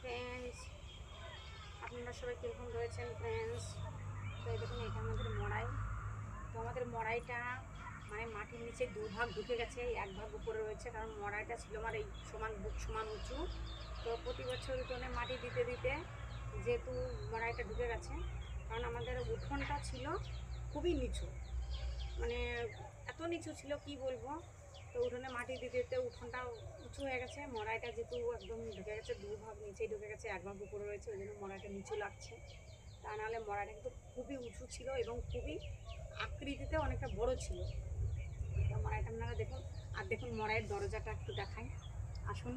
Friends, আপনারা সবাই কীরকম রয়েছেন ফ্রেন্ডস? তো এই দেখুন, এটা আমাদের মড়াই। তো আমাদের মড়াইটা মানে মাটির নিচে দুভাগ ঢুকে গেছে, এক ভাগ উপরে রয়েছে, কারণ মড়াইটা ছিল আমার এই সমান বুক সমান উঁচু। তো প্রতি বছর উঠোনে মাটি দিতে দিতে যেহেতু মড়াইটা ঢুকে গেছে, কারণ আমাদের উঠোনটা ছিল খুবই নিচু, মানে এত নিচু ছিল কি বলবো। তো উঠোনে মাটি দিতে দিতে উঠোনটা উঁচু হয়ে গেছে, মড়াইটা যেহেতু একদম ঢুকে গেছে, দুভাগ নিচেই ঢুকে গেছে, এক ভাগ উপরে রয়েছে, ওই জন্য মড়াইটা নিচু লাগছে। তা নাহলে মড়াইটা কিন্তু খুবই উঁচু ছিল এবং খুবই আকৃতিতে অনেকটা বড় ছিল। তো মড়াইটা আপনারা দেখুন। আর দেখুন মড়াইয়ের দরজাটা একটু দেখাই, আসুন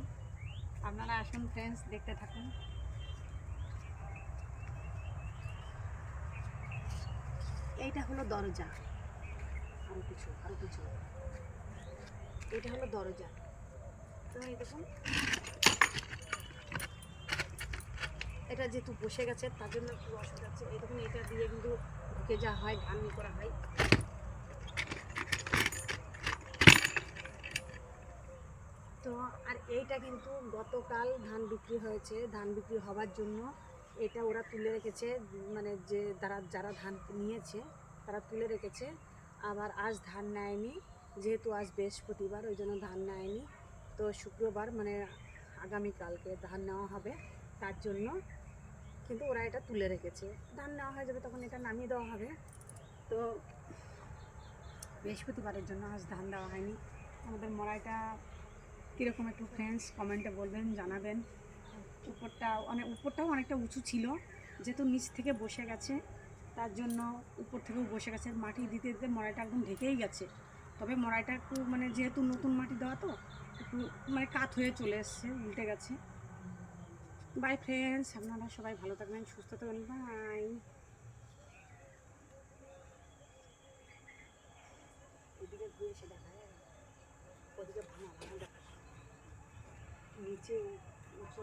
আপনারা আসুন ফ্রেন্ডস, দেখতে থাকুন। এইটা হলো দরজা, আরো কিছু এটা হলো দরজা। তো এই দেখুন, এটা যেহেতু বসে গেছে তার জন্য একটু অসুবিধা হচ্ছে। এই দেখুন, এটা দিয়ে কিন্তু ঢুকে যাওয়া হয়, ধান করা হয়। তো আর এইটা কিন্তু গতকাল ধান বিক্রি হয়েছে, ধান বিক্রি হওয়ার জন্য এটা ওরা তুলে রেখেছে, মানে যে যারা ধান নিয়েছে তারা তুলে রেখেছে। আবার আজ ধান নেয়নি, যেহেতু আজ বৃহস্পতিবার, ওই জন্য ধান নেয়নি। তো শুক্রবার মানে আগামীকালকে ধান নেওয়া হবে, তার জন্য কিন্তু ওরা এটা তুলে রেখেছে। ধান নেওয়া হয়ে যাবে তখন এটা নামিয়ে দেওয়া হবে। তো বৃহস্পতিবারের জন্য আজ ধান দেওয়া হয়নি। আমাদের মড়াইটা কীরকম একটু ফ্রেন্ডস কমেন্টে বলবেন, জানাবেন। উপরটাও অনেকটা উঁচু ছিল, যেহেতু নিচ থেকে বসে গেছে তার জন্য উপর থেকেও বসে গেছে। মাটি দিতে দিতে মড়াইটা একদম ঢেকেই গেছে। তবে মড়াইটা একটু মানে যেহেতু নতুন মাটি দেওয়া, তো একটু মানে কাত হয়ে চলে এসছে, উল্টে গেছে। বাই ফ্রেন্ডস, আপনারা সবাই ভালো থাকবেন, সুস্থ থাকবেন, বাই। ওদিকে ঘুরে এসে দেখায়, ওদিকে ভাঙা দেখা নিচে উঁচু